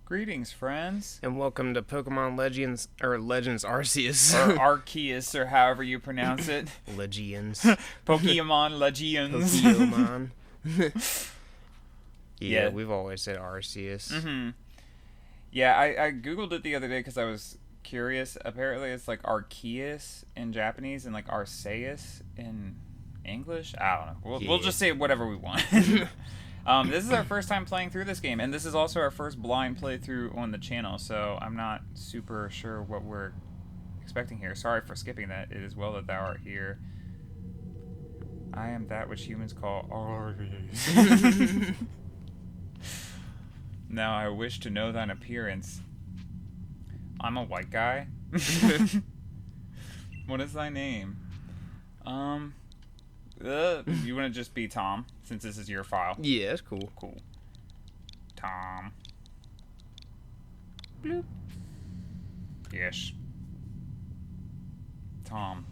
Greetings, friends. And welcome to Pokemon Legends, or Legends Arceus. Or Arceus, or however you pronounce it. Legions. Pokemon Legends. Pokemon. Yeah. We've always said Arceus. Mm-hmm. Yeah, I googled it the other day because I was curious. Apparently it's like Arceus in Japanese and like Arceus in English. I don't know. We'll just say whatever we want. This is our first time playing through this game, and this is also our first blind playthrough on the channel, so I'm not super sure what we're expecting here. Sorry for skipping that. It is well that thou art here. I am that which humans call Arceus. Now I wish to know thine appearance. I'm a white guy. What is thy name? You want to just be Tom, since this is your file? Yeah, that's cool. Cool. Tom. Bloop. Yes. Tom.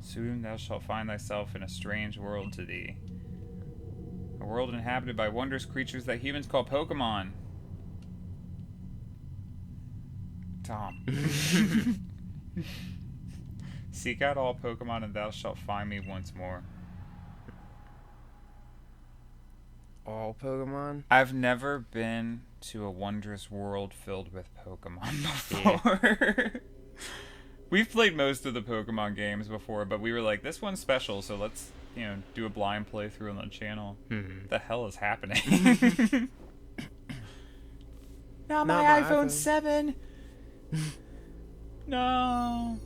Soon thou shalt find thyself in a strange world to thee. A world inhabited by wondrous creatures that humans call Pokémon. Tom. Seek out all Pokemon and thou shalt find me once more. All Pokemon? I've never been to a wondrous world filled with Pokemon before. We've played most of the Pokemon games before, but we were like, this one's special, so let's, do a blind playthrough on the channel. Mm-hmm. What the hell is happening? Not my iPhone 7! No!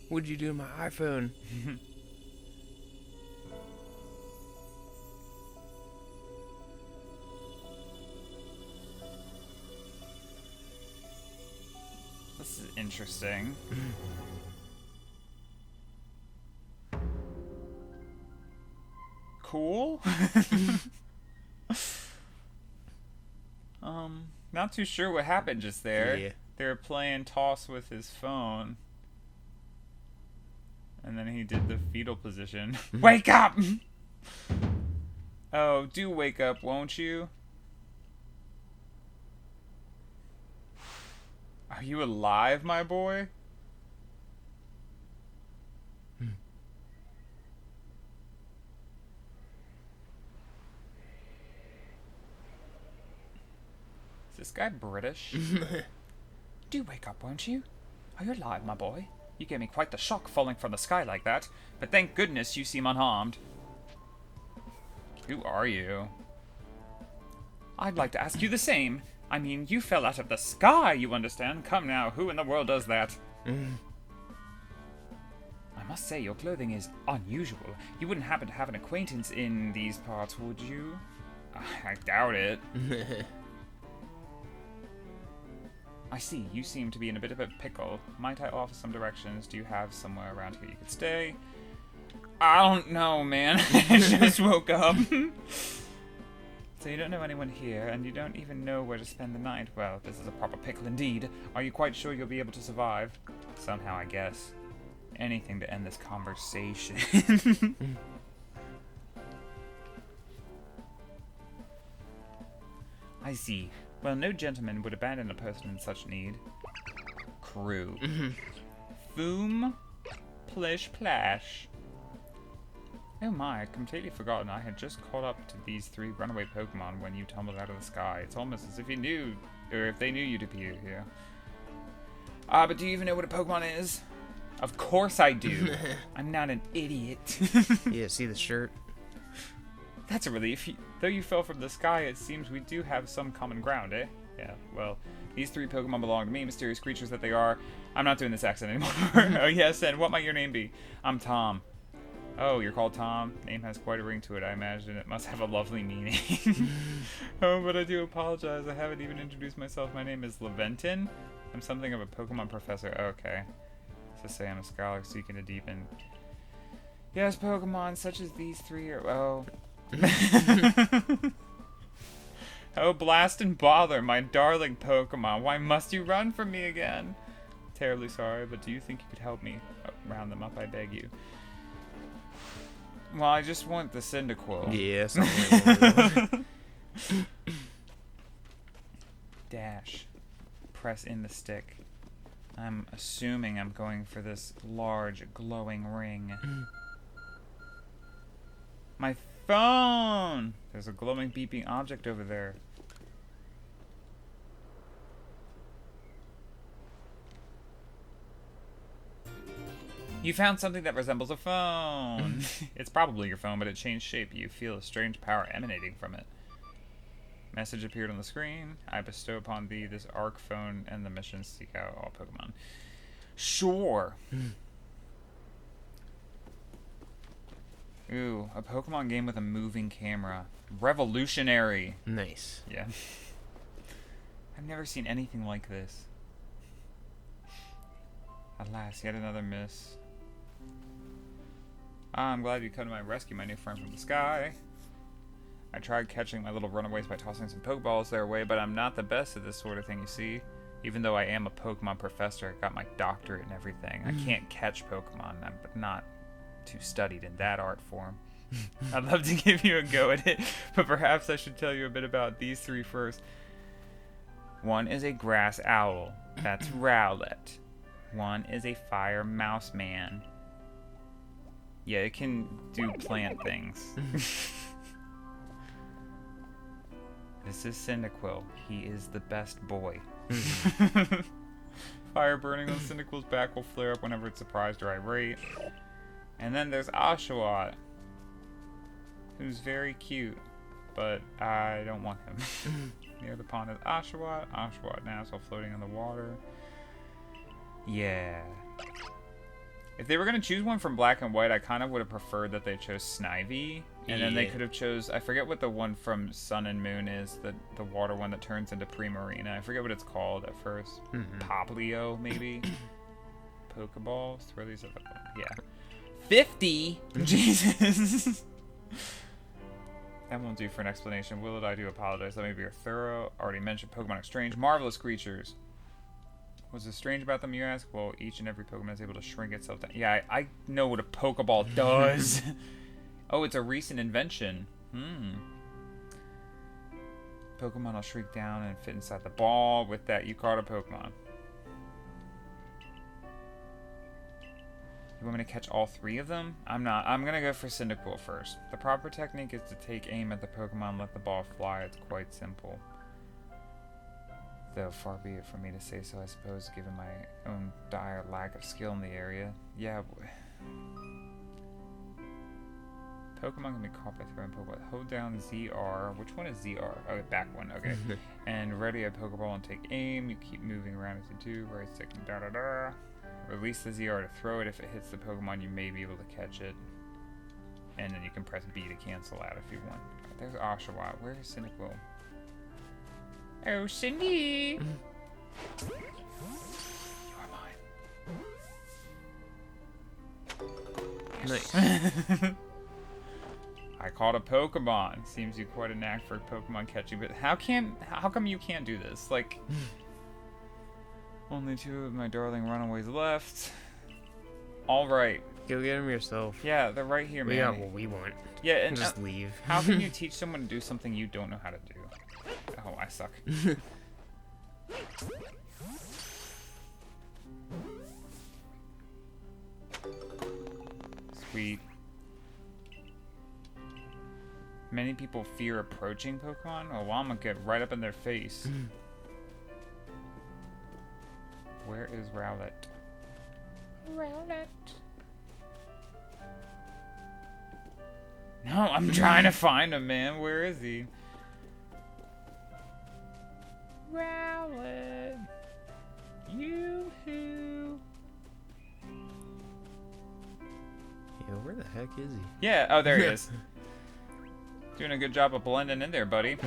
What'd you do to my iPhone? This is interesting. Cool? Not too sure what happened just there. Yeah. They were playing toss with his phone. And then he did the fetal position. Wake up! Oh, do wake up, won't you? Are you alive, my boy? Is this guy British? Do wake up, won't you? Are you alive, my boy? You gave me quite the shock falling from the sky like that, but thank goodness you seem unharmed. Who are you? I'd like to ask you the same. I mean, you fell out of the sky, you understand? Come now, who in the world does that? I must say, your clothing is unusual. You wouldn't happen to have an acquaintance in these parts, would you? I doubt it. I see, you seem to be in a bit of a pickle. Might I offer some directions? Do you have somewhere around here you could stay? I don't know, man. I just woke up. So you don't know anyone here, and you don't even know where to spend the night. Well, this is a proper pickle indeed. Are you quite sure you'll be able to survive? Somehow, I guess. Anything to end this conversation. I see. Well, no gentleman would abandon a person in such need. Crew. Foom. Plish plash. Oh my, I'd completely forgotten I had just caught up to these three runaway Pokemon when you tumbled out of the sky. It's almost as if you knew, or if they knew you'd appear here. But do you even know what a Pokemon is? Of course I do. I'm not an idiot. Yeah, see the shirt? That's a relief. Though you fell from the sky, it seems we do have some common ground, eh? Yeah, well, these three Pokemon belong to me, mysterious creatures that they are. I'm not doing this accent anymore. Oh yes, and what might your name be? I'm Tom. Oh, you're called Tom? Name has quite a ring to it, I imagine. It must have a lovely meaning. Oh, but I do apologize. I haven't even introduced myself. My name is Laventon. I'm something of a Pokemon professor. Okay. So say I'm a scholar seeking to deepen. Yes, Pokemon such as these three are... Oh, Oh, blast and bother, my darling Pokemon. Why must you run from me again? Terribly sorry, but do you think you could help me round them up, I beg you? Well, I just want the Cyndaquil. Yeah, something Dash. Press in the stick. I'm assuming I'm going for this large, glowing ring. My phone! There's a glowing, beeping object over there. You found something that resembles a phone. It's probably your phone, but it changed shape. You feel a strange power emanating from it. Message appeared on the screen. I bestow upon thee this ARC phone and the mission seek out all Pokemon. Sure. Ooh, a Pokemon game with a moving camera. Revolutionary. Nice. Yeah. I've never seen anything like this. Alas, yet another miss. I'm glad you come to my rescue, my new friend from the sky. I tried catching my little runaways by tossing some Pokeballs their way, but I'm not the best at this sort of thing, you see. Even though I am a Pokemon professor, I got my doctorate and everything. I can't catch Pokemon. I'm not too studied in that art form. I'd love to give you a go at it, but perhaps I should tell you a bit about these three first. One is a grass owl. That's Rowlet. One is a fire mouse man. Yeah, it can do plant things. This is Cyndaquil. He is the best boy. Fire burning on Cyndaquil's back will flare up whenever it's surprised or irate. And then there's Oshawott, who's very cute, but I don't want him. Near the pond is Oshawott. Oshawott now is all floating in the water. Yeah. If they were going to choose one from Black and White, I kind of would have preferred that they chose Snivy. And then they could have chose, I forget what the one from Sun and Moon is, the water one that turns into Primarina. I forget what it's called at first. Poplio, maybe? Pokeballs? Throw these at the yeah. 50? Jesus. That won't do for an explanation. Will it? I do apologize. Let me be thorough. Already mentioned Pokemon Exchange. Marvelous creatures. What's so strange about them, you ask? Well, each and every Pokemon is able to shrink itself down. Yeah, I know what a Pokeball does. Oh, it's a recent invention. Pokemon will shrink down and fit inside the ball. With that, you caught a Pokemon. You want me to catch all three of them? I'm not. I'm going to go for Cyndaquil first. The proper technique is to take aim at the Pokemon and let the ball fly. It's quite simple. Though far be it from me to say so, I suppose, given my own dire lack of skill in the area. Yeah, Pokemon can be caught by throwing Pokeball. Hold down ZR. Which one is ZR? Oh, the back one. Okay. And ready a Pokeball and take aim. You keep moving around as you do. Right stick and da-da-da. Release the ZR to throw it. If it hits the Pokemon, you may be able to catch it. And then you can press B to cancel out if you want. There's Oshawott. Where is Cyndaquil? Oh, Cindy! You are mine. Nice. I caught a Pokemon. Seems you quite a knack for Pokemon catching, but how come you can't do this? Like, only two of my darling runaways left. All right. Go get them yourself. Yeah, they're right here, man. We got what we want. Yeah, and just leave. How can you teach someone to do something you don't know how to do? Oh, I suck. Sweet. Many people fear approaching Pokemon. Oh, well, I'm gonna get right up in their face. Where is Rowlet? Rowlet. No, I'm trying to find him, man. Where is he? Rowlet. Yoo-hoo. Yeah, where the heck is he? Yeah, oh, there he is. Doing a good job of blending in there, buddy.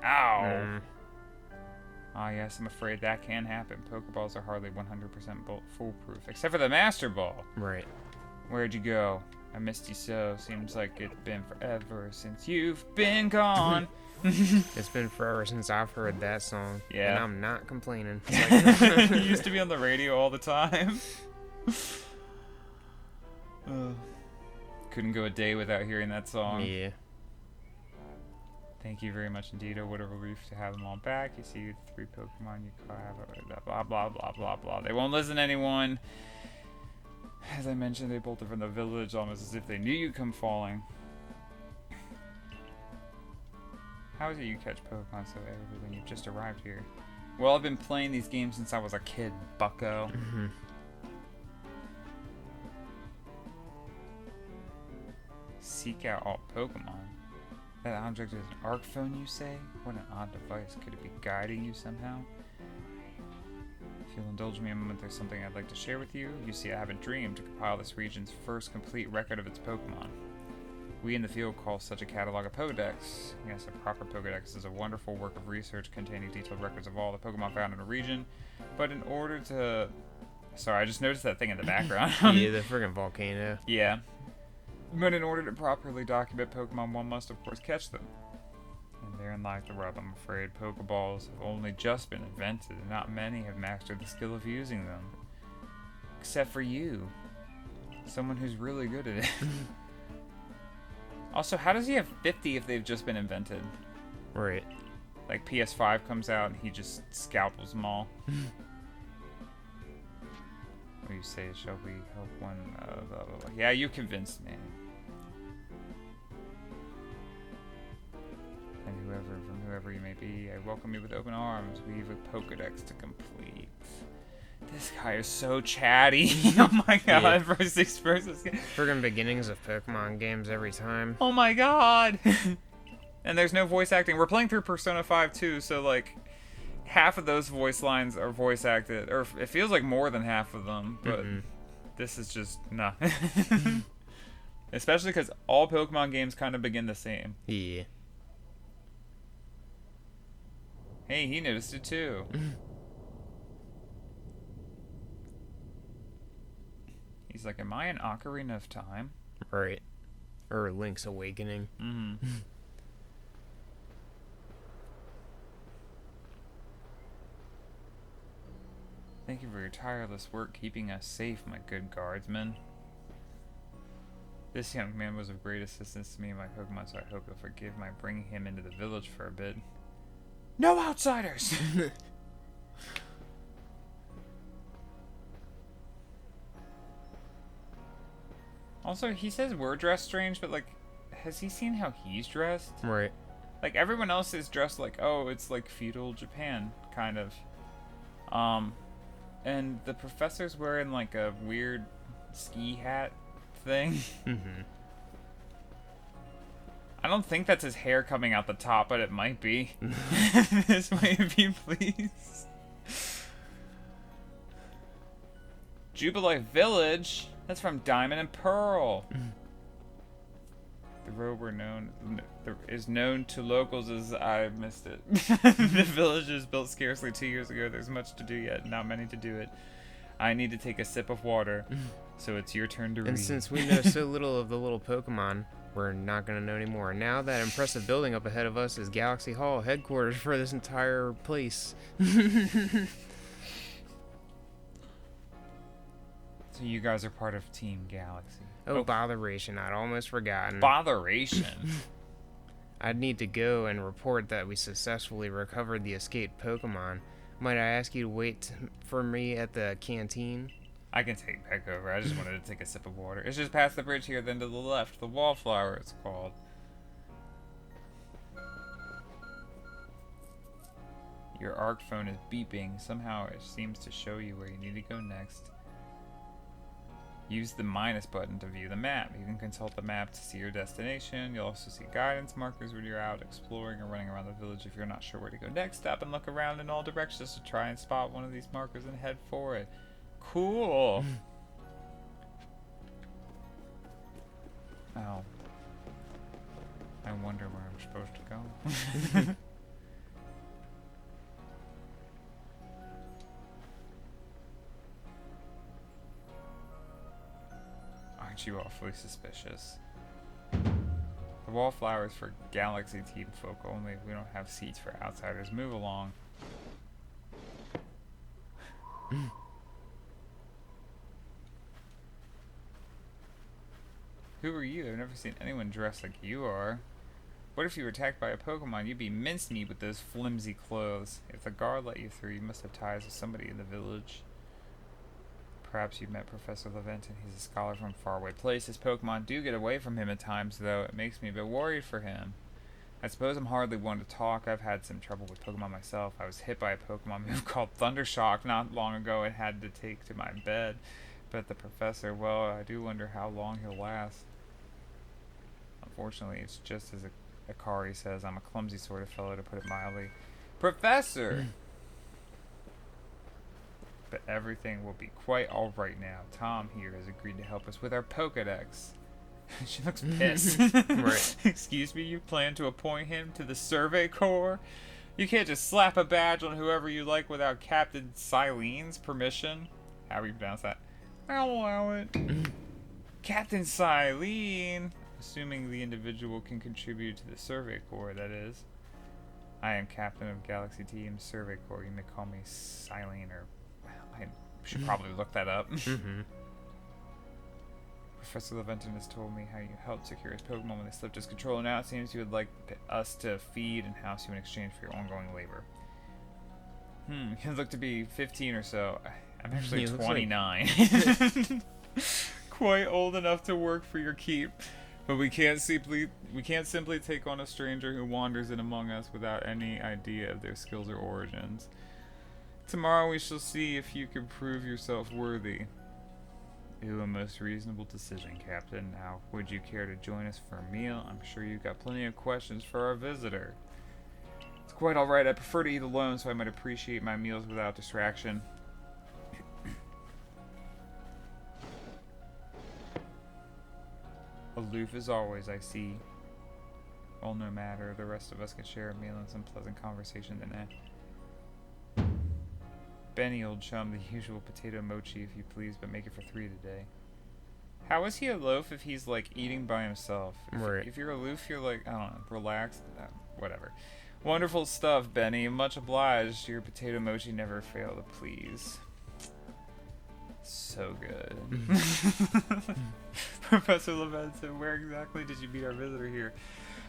Ow. Ah, yes, I'm afraid that can happen. Pokeballs are hardly 100% foolproof, except for the Master Ball. Right. Where'd you go? I missed you so. Seems like it's been forever since you've been gone. It's been forever since I've heard that song. Yeah. And I'm not complaining. It used to be on the radio all the time. Couldn't go a day without hearing that song. Yeah. Thank you very much indeed. I would have relief to have them all back. You see 3 Pokemon you have. Blah, blah, blah, blah, blah. They won't listen to anyone. As I mentioned, they bolted from the village almost as if they knew you'd come falling. How is it you catch Pokemon so early when you've just arrived here? Well, I've been playing these games since I was a kid, bucko. Mm-hmm. Seek out all Pokemon. That object is an Arceus, you say? What an odd device. Could it be guiding you somehow? If you'll indulge me a moment, there's something I'd like to share with you. You see, I have a dream to compile this region's first complete record of its Pokemon. We in the field call such a catalog a Pokedex. Yes, a proper Pokedex is a wonderful work of research containing detailed records of all the Pokemon found in a region. But in order to... Sorry, I just noticed that thing in the background. Yeah, the friggin' volcano. Yeah. But in order to properly document Pokemon, one must of course catch them. And therein lies the rub, I'm afraid. Pokeballs have only just been invented, and not many have mastered the skill of using them. Except for you. Someone who's really good at it. Also, how does he have 50 if they've just been invented? Right. Like PS5 comes out and he just scalpels them all. What do you say? Shall we help one? Blah, blah, blah. Yeah, you convinced me. And whoever you may be, I welcome you with open arms. We have a Pokedex to complete. This guy is so chatty. Oh my god, Yeah. for 6 versus. Friggin' beginnings of Pokemon games every time. Oh my god. And there's no voice acting. We're playing through Persona 5 too, so like half of those voice lines are voice acted, or it feels like more than half of them, but this is just nah. Especially because all Pokemon games kind of begin the same. Yeah. Hey, he noticed it too. He's like, am I in Ocarina of Time? Right. Or Link's Awakening. Mm-hmm. Thank you for your tireless work keeping us safe, my good guardsmen. This young man was of great assistance to me and my Pokemon, so I hope you'll forgive my bringing him into the village for a bit. No outsiders! Also, he says we're dressed strange, but, like, has he seen how he's dressed? Right. Like, everyone else is dressed like, oh, it's like feudal Japan, kind of. And the professor's wearing, like, a weird ski hat thing. Mm-hmm. I don't think that's his hair coming out the top, but it might be. This way, if you please. Jubilee Village? That's from Diamond and Pearl. The road is known to locals as I missed it. The village was built scarcely 2 years ago. There's much to do yet, not many to do it. I need to take a sip of water, so it's your turn to read. And since we know so little of the little Pokemon, we're not going to know anymore. Now that impressive building up ahead of us is Galaxy Hall, headquarters for this entire place. So you guys are part of Team Galaxy. Oh, botheration. I'd almost forgotten. Botheration. I'd need to go and report that we successfully recovered the escaped Pokemon. Might I ask you to wait for me at the canteen? I can take back over. I just wanted to take a sip of water. It's just past the bridge here, then to the left. The Wallflower, it's called. Your ARC phone is beeping. Somehow it seems to show you where you need to go next. Use the minus button to view the map. You can consult the map to see your destination. You'll also see guidance markers when you're out exploring or running around the village. If you're not sure where to go next, stop and look around in all directions to try and spot one of these markers and head for it. Cool. Oh. I wonder where I'm supposed to go. Aren't aren't you awfully suspicious? The wallflowers for Galaxy Team folk only. We don't have seats for outsiders. Move along. Who are you? I've never seen anyone dressed like you are. What if you were attacked by a Pokemon? You'd be mincemeat with those flimsy clothes. If the guard let you through, you must have ties with somebody in the village. Perhaps you met Professor Laventon. He's a scholar from faraway places. Pokemon do get away from him at times, though. It makes me a bit worried for him. I suppose I'm hardly one to talk. I've had some trouble with Pokemon myself. I was hit by a Pokemon move called Thundershock not long ago and had to take to my bed. But the professor, well, I do wonder how long he'll last. Unfortunately, it's just as Akari says. I'm a clumsy sort of fellow, to put it mildly. Professor! But everything will be quite alright now. Tom here has agreed to help us with our Pokedex. She looks pissed. Right. Excuse me, you plan to appoint him to the Survey Corps? You can't just slap a badge on whoever you like without Captain Silene's permission. How do you pronounce that? I'll allow it. Captain Silene! Assuming the individual can contribute to the Survey Corps, that is. I am Captain of Galaxy Team Survey Corps. You may call me Silene, or... I should probably look that up. Professor Laventon has told me how you helped secure his Pokemon when they slipped his control, and now it seems you would like us to feed and house you in exchange for your ongoing labor. You look to be 15 or so. I'm actually 29. Quite old enough to work for your keep. But we can't simply take on a stranger who wanders in among us without any idea of their skills or origins. Tomorrow we shall see if you can prove yourself worthy. Ooh, a most reasonable decision, Captain. Now, would you care to join us for a meal? I'm sure you've got plenty of questions for our visitor. It's quite alright. I prefer to eat alone, so I might appreciate my meals without distraction. Aloof as always, I see. Well, no matter. The rest of us can share a meal and some pleasant conversation tonight. Benny, old chum, the usual potato mochi, if you please, but make it for 3 today. How is he a loaf if he's, like, eating by himself? If you're aloof, you're, like, I don't know, relaxed? Whatever. Wonderful stuff, Benny. Much obliged. Your potato mochi never fail to please. So good. Professor Laventon, where exactly did you meet our visitor here?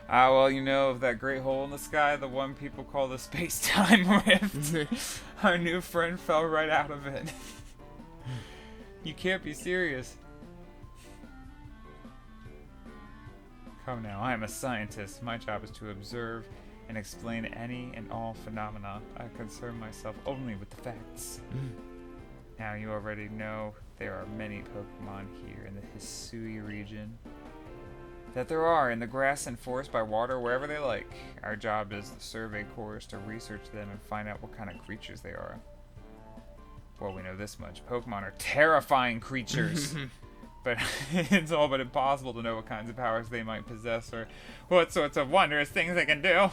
Well, you know, of that great hole in the sky, the one people call the space-time rift. Our new friend fell right out of it. You can't be serious. Come now, I am a scientist. My job is to observe and explain any and all phenomena. I concern myself only with the facts. Now, you already know there are many Pokemon here in the Hisui region. That there are in the grass and forest by water, wherever they like. Our job as the Survey Corps is to research them and find out what kind of creatures they are. Well, we know this much. Pokemon are terrifying creatures. But it's all but impossible to know what kinds of powers they might possess or what sorts of wondrous things they can do.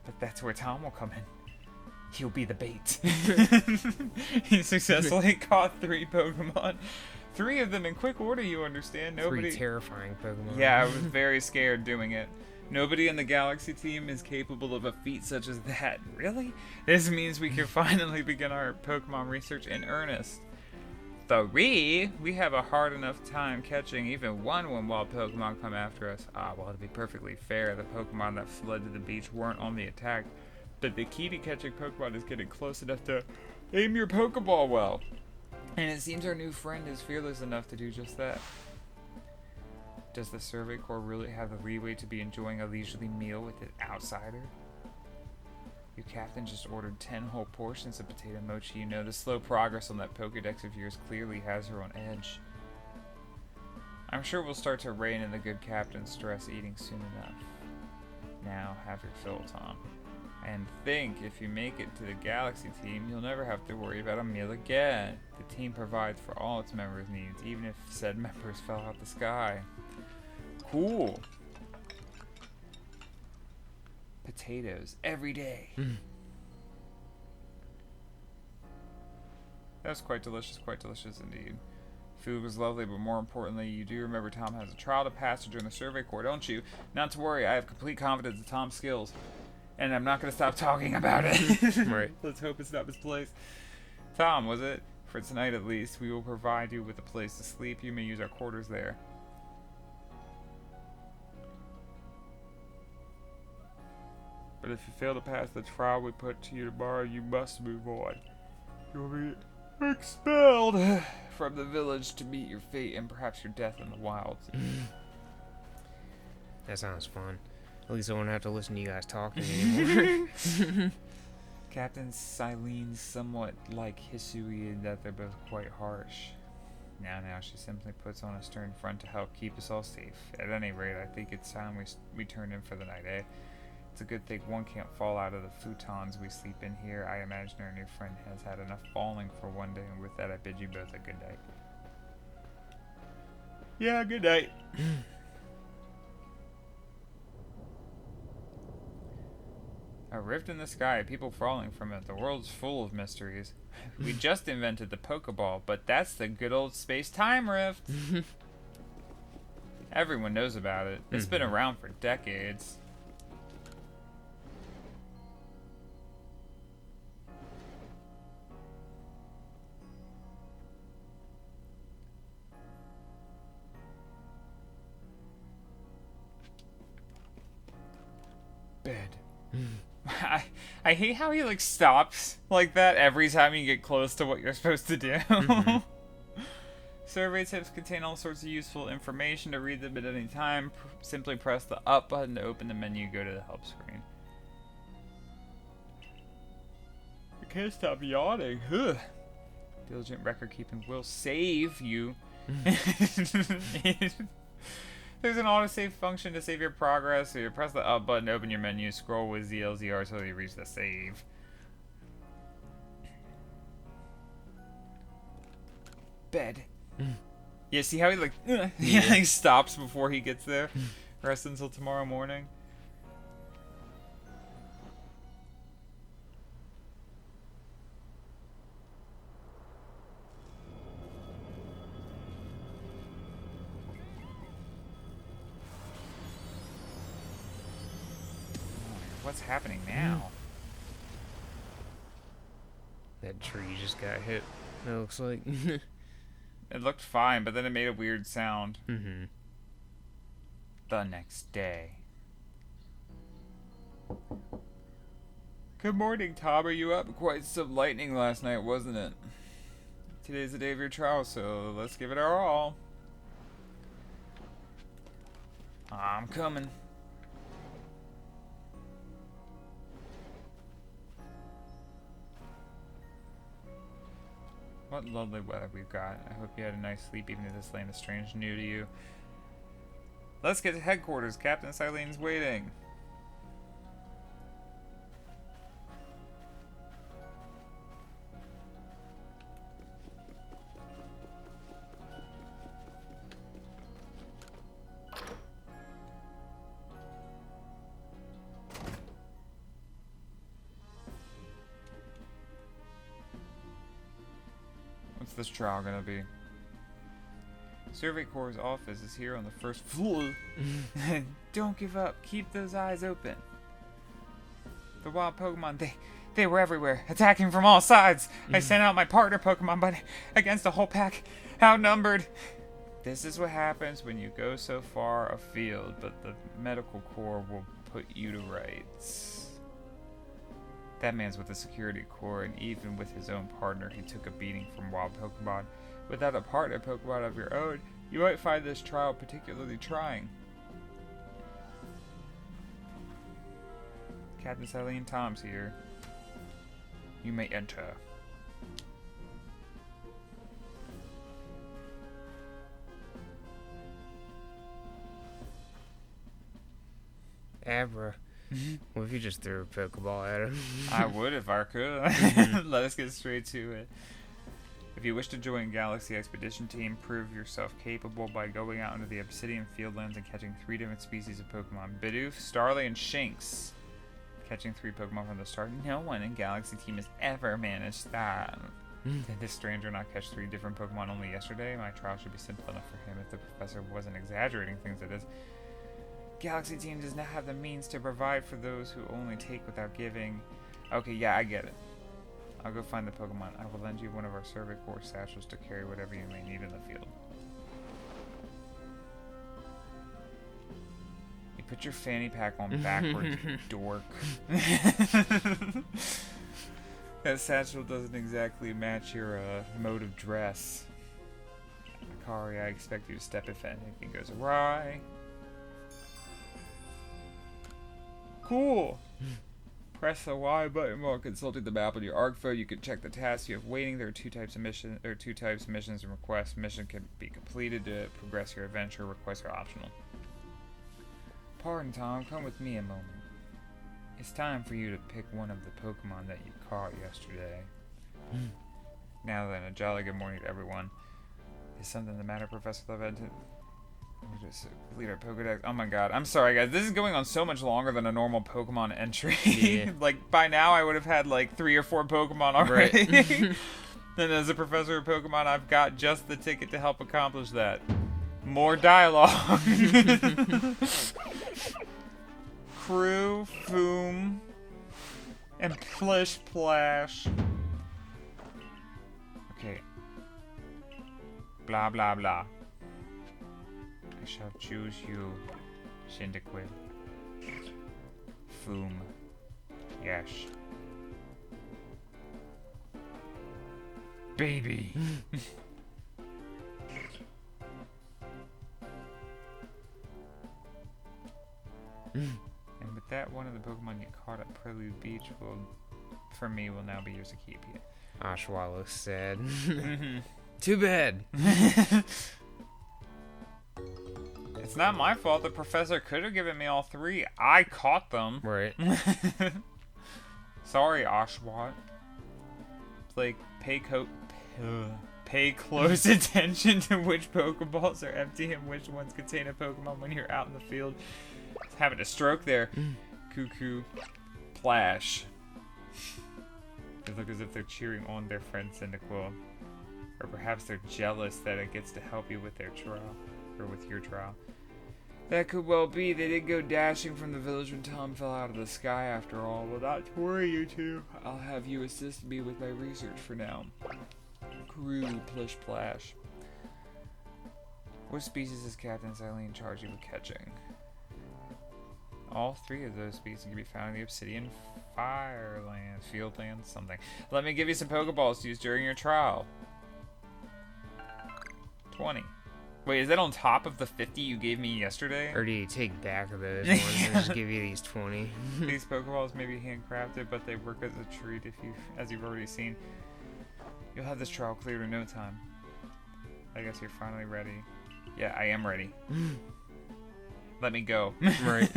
But that's where Tom will come in. He'll be the bait. He successfully caught 3 Pokemon. 3 of them in quick order, you understand. Nobody... 3 terrifying Pokemon. Yeah, I was very scared doing it. Nobody in the Galaxy team is capable of a feat such as that. Really? This means we can finally begin our Pokemon research in earnest. 3? We have a hard enough time catching even one when wild Pokemon come after us. Well, to be perfectly fair, the Pokemon that fled to the beach weren't on the attack. But the key to catching Pokemon is getting close enough to aim your Pokeball well. And it seems our new friend is fearless enough to do just that. Does the Survey Corps really have the leeway to be enjoying a leisurely meal with an outsider? Your captain just ordered 10 whole portions of potato mochi. You know, the slow progress on that Pokedex of yours clearly has her on edge. I'm sure we'll start to rein in the good captain's stress eating soon enough. Now, have your fill, Tom. And think, if you make it to the Galaxy team, you'll never have to worry about a meal again. The team provides for all its members' needs, even if said members fell out the sky. Cool. Potatoes every day. That was quite delicious indeed. Food was lovely, but more importantly, you do remember Tom has a trial to pass to join the Survey Corps, don't you? Not to worry, I have complete confidence in Tom's skills. And I'm not going to stop talking about it. Right. Let's hope it's not misplaced. Tom, was it? For tonight at least, we will provide you with a place to sleep. You may use our quarters there. But if you fail to pass the trial we put to you tomorrow, you must move on. You will be expelled from the village to meet your fate and perhaps your death in the wilds. That sounds fun. At least I won't have to listen to you guys talking anymore. Captain Silene's somewhat like Hisui in that they're both quite harsh. Now, she simply puts on a stern front to help keep us all safe. At any rate, I think it's time we turn in for the night, eh? It's a good thing one can't fall out of the futons we sleep in here. I imagine our new friend has had enough falling for one day, and with that I bid you both a good night. Yeah, good night. A rift in the sky, people falling from it. The world's full of mysteries. We just invented the Pokeball, but that's the good old space-time rift. Everyone knows about it. It's been around for decades. Bed. I hate how he like stops like that every time you get close to what you're supposed to do. Survey tips contain all sorts of useful information. To read them at any time, simply press the up button to open the menu. Go to the help screen. I can't stop yawning. Diligent record keeping will save you. There's an autosave function to save your progress, so you press the up button, open your menu, scroll with ZLZR until you reach the save. Bed. Yeah, see how he like he stops before he gets there? Rest until tomorrow morning. What's happening now? That tree just got hit, it looks like. It looked fine, but then it made a weird sound. Mm-hmm. The next day. Good morning, Tom. Are you up? Quite some lightning last night, wasn't it? Today's the day of your trial, so let's give it our all. I'm coming. What lovely weather we've got. I hope you had a nice sleep even if this land is strange and new to you. Let's get to headquarters. Captain Silene's waiting. What's this trial gonna be? Survey Corps' office is here on the first floor. Don't give up. Keep those eyes open. The wild Pokemon, they were everywhere, attacking from all sides. I sent out my partner Pokemon, but against the whole pack, outnumbered. This is what happens when you go so far afield, but the medical corps will put you to rights. That man's with the security corps, and even with his own partner, he took a beating from wild Pokemon. Without a partner Pokemon of your own, you might find this trial particularly trying. Captain Silene Tom's here. You may enter. Abra. What if you just threw a Pokeball at him? I would if I could. Let us get straight to it. If you wish to join Galaxy Expedition Team, prove yourself capable by going out into the Obsidian Fieldlands and catching 3 different species of Pokemon. Bidoof, Starly, and Shinx. Catching 3 Pokemon from the start. No one in Galaxy Team has ever managed that. Did this stranger not catch 3 different Pokemon only yesterday? My trial should be simple enough for him if the professor wasn't exaggerating things it is. Galaxy Team does not have the means to provide for those who only take without giving. Okay, yeah, I get it. I'll go find the Pokemon. I will lend you one of our Survey Corps satchels to carry whatever you may need in the field. You put your fanny pack on backwards, you dork. That satchel doesn't exactly match your mode of dress. Akari, I expect you to step if anything goes awry. Cool. Press the Y button while consulting the map on your ArcFo. You can check the tasks you have waiting. There are 2 types of missions and requests. Mission can be completed to progress your adventure. Requests are optional. Pardon, Tom. Come with me a moment. It's time for you to pick one of the Pokemon that you caught yesterday. Now then, a jolly good morning to everyone. Is something the matter, Professor Laventon? We'll just complete our Pokedex. Oh my god. I'm sorry, guys. This is going on so much longer than a normal Pokemon entry. Yeah. Like, by now I would have had like 3 or 4 Pokemon already. Right. Then as a professor of Pokemon, I've got just the ticket to help accomplish that. More dialogue. Crew, Foom, and Plish Plash. Okay. Blah, blah, blah. I shall choose you, Cyndaquil. Foom. Yes. Baby. And with that, one of the Pokemon you caught at Prelude Beach will now be yours to keep. Ashwalo said. Too bad. It's not my fault. The professor could have given me all 3. I caught them. Right. Sorry, Oshawott. Pay close attention to which Pokeballs are empty and which ones contain a Pokemon when you're out in the field. Having a stroke there. Cuckoo. Plash. They look as if they're cheering on their friend Cyndaquil. Or perhaps they're jealous that it gets to help you with their trial. Or with your trial. That could well be. They did go dashing from the village when Tom fell out of the sky after all. Well, not to worry, you two. I'll have you assist me with my research for now. Crew Plish Plash. What species is Captain Eileen charge you with catching? All 3 of those species can be found in the Obsidian Fireland, Fieldland, something. Let me give you some Pokeballs to use during your trial. 20. Wait, is that on top of the 50 you gave me yesterday? Or do you take back those ones and just give you these 20? These Pokeballs may be handcrafted, but they work as a treat as you've already seen. You'll have this trial cleared in no time. I guess you're finally ready. Yeah, I am ready. Let me go. Right.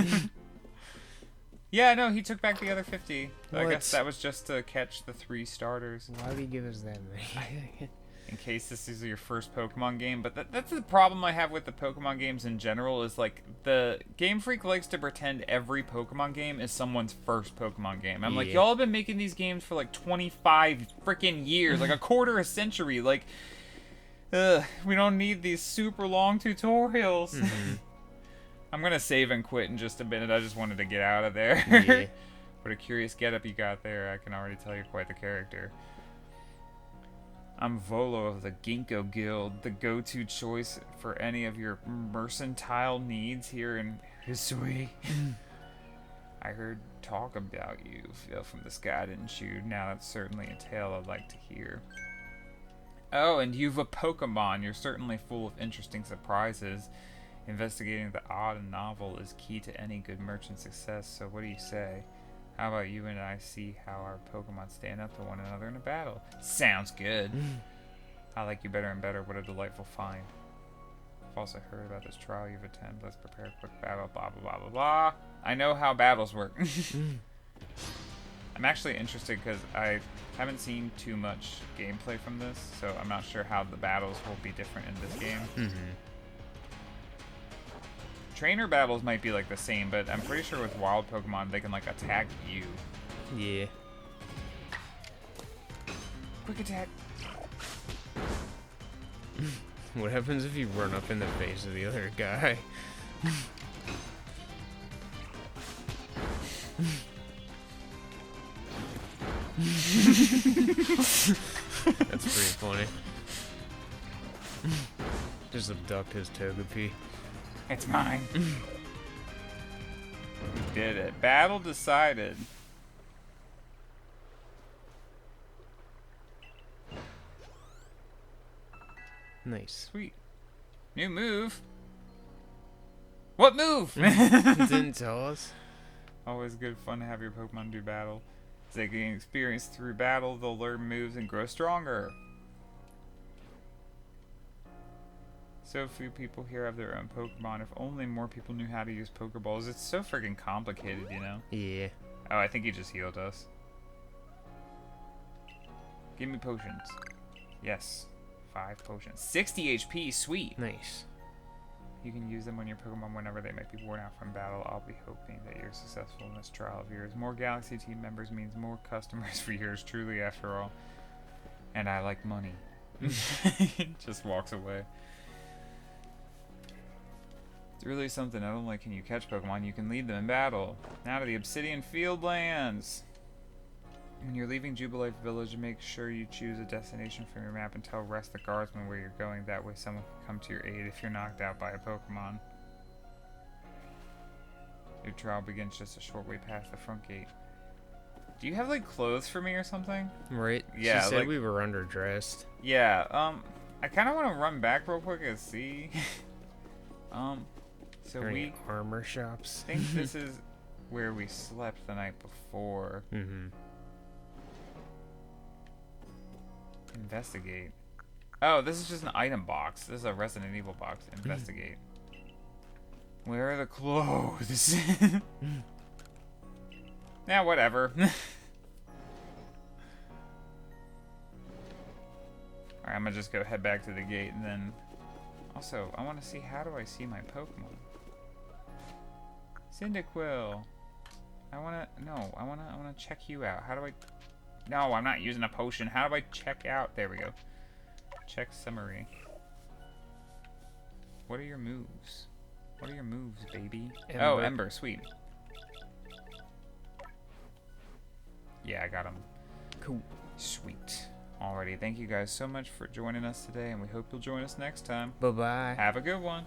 Yeah, no, he took back the other 50. What? I guess that was just to catch the 3 starters. Why would he give us that many? In case this is your first Pokemon game. But that's the problem I have with the Pokemon games in general, is like the Game Freak likes to pretend every Pokemon game is someone's first Pokemon game. I'm like, y'all have been making these games for like 25 freaking years, like a quarter a century. Like, we don't need these super long tutorials. Mm-hmm. I'm going to save and quit in just a minute. I just wanted to get out of there. Yeah. What a curious getup you got there. I can already tell you're quite the character. I'm Volo of the Ginkgo Guild, the go-to choice for any of your mercantile needs here in Hisui. I heard talk about you fell from the sky, didn't you? Now that's certainly a tale I'd like to hear. Oh, and you've a Pokemon. You're certainly full of interesting surprises. Investigating the odd and novel is key to any good merchant's success, so what do you say? How about you and I see how our Pokemon stand up to one another in a battle? Sounds good. I like you better and better. What a delightful find. I've also heard about this trial you've attended. Let's prepare a quick battle, blah, blah, blah, blah, blah. I know how battles work. I'm actually interested because I haven't seen too much gameplay from this, so I'm not sure how the battles will be different in this game. Mm-hmm. Trainer battles might be like the same, but I'm pretty sure with wild Pokemon they can like attack you. Yeah. Quick attack. What happens if you run up in the face of the other guy? That's pretty funny. Just abduct his Togepi. It's mine. We did it. Battle decided. Nice. Sweet. New move. What move? Didn't tell us. Always good fun to have your Pokemon do battle. As they gain experience through battle, they'll learn moves and grow stronger. So few people here have their own Pokemon. If only more people knew how to use Pokeballs. It's so freaking complicated, you know? Yeah. Oh, I think he just healed us. Give me potions. Yes. 5 potions. 60 HP, sweet. Nice. You can use them on your Pokemon whenever they might be worn out from battle. I'll be hoping that you're successful in this trial of yours. More Galaxy team members means more customers for yours, truly, after all. And I like money. Just walks away. It's really something. Not only can you catch Pokemon, you can lead them in battle. Now to the Obsidian Fieldlands. When you're leaving Jubilife Village, make sure you choose a destination from your map and tell Rest the Guardsman where you're going. That way someone can come to your aid if you're knocked out by a Pokemon. Your trial begins just a short way past the front gate. Do you have, like, clothes for me or something? Right. Yeah, she said like, we were underdressed. Yeah, I kind of want to run back real quick and see. So we armor shops. think this is where we slept the night before. Mm-hmm. Investigate. Oh, this is just an item box. This is a Resident Evil box. Investigate. Where are the clothes? Yeah, whatever. Alright, I'm gonna just go head back to the gate and then... Also, I want to see, how do I see my Pokemon? Cyndaquil. I wanna check you out. How do I... No, I'm not using a potion. How do I check out? There we go. Check summary. What are your moves? What are your moves, baby? Ember. Oh, Ember, sweet. Yeah, I got him. Cool. Sweet. Alrighty, thank you guys so much for joining us today, and we hope you'll join us next time. Bye-bye. Have a good one.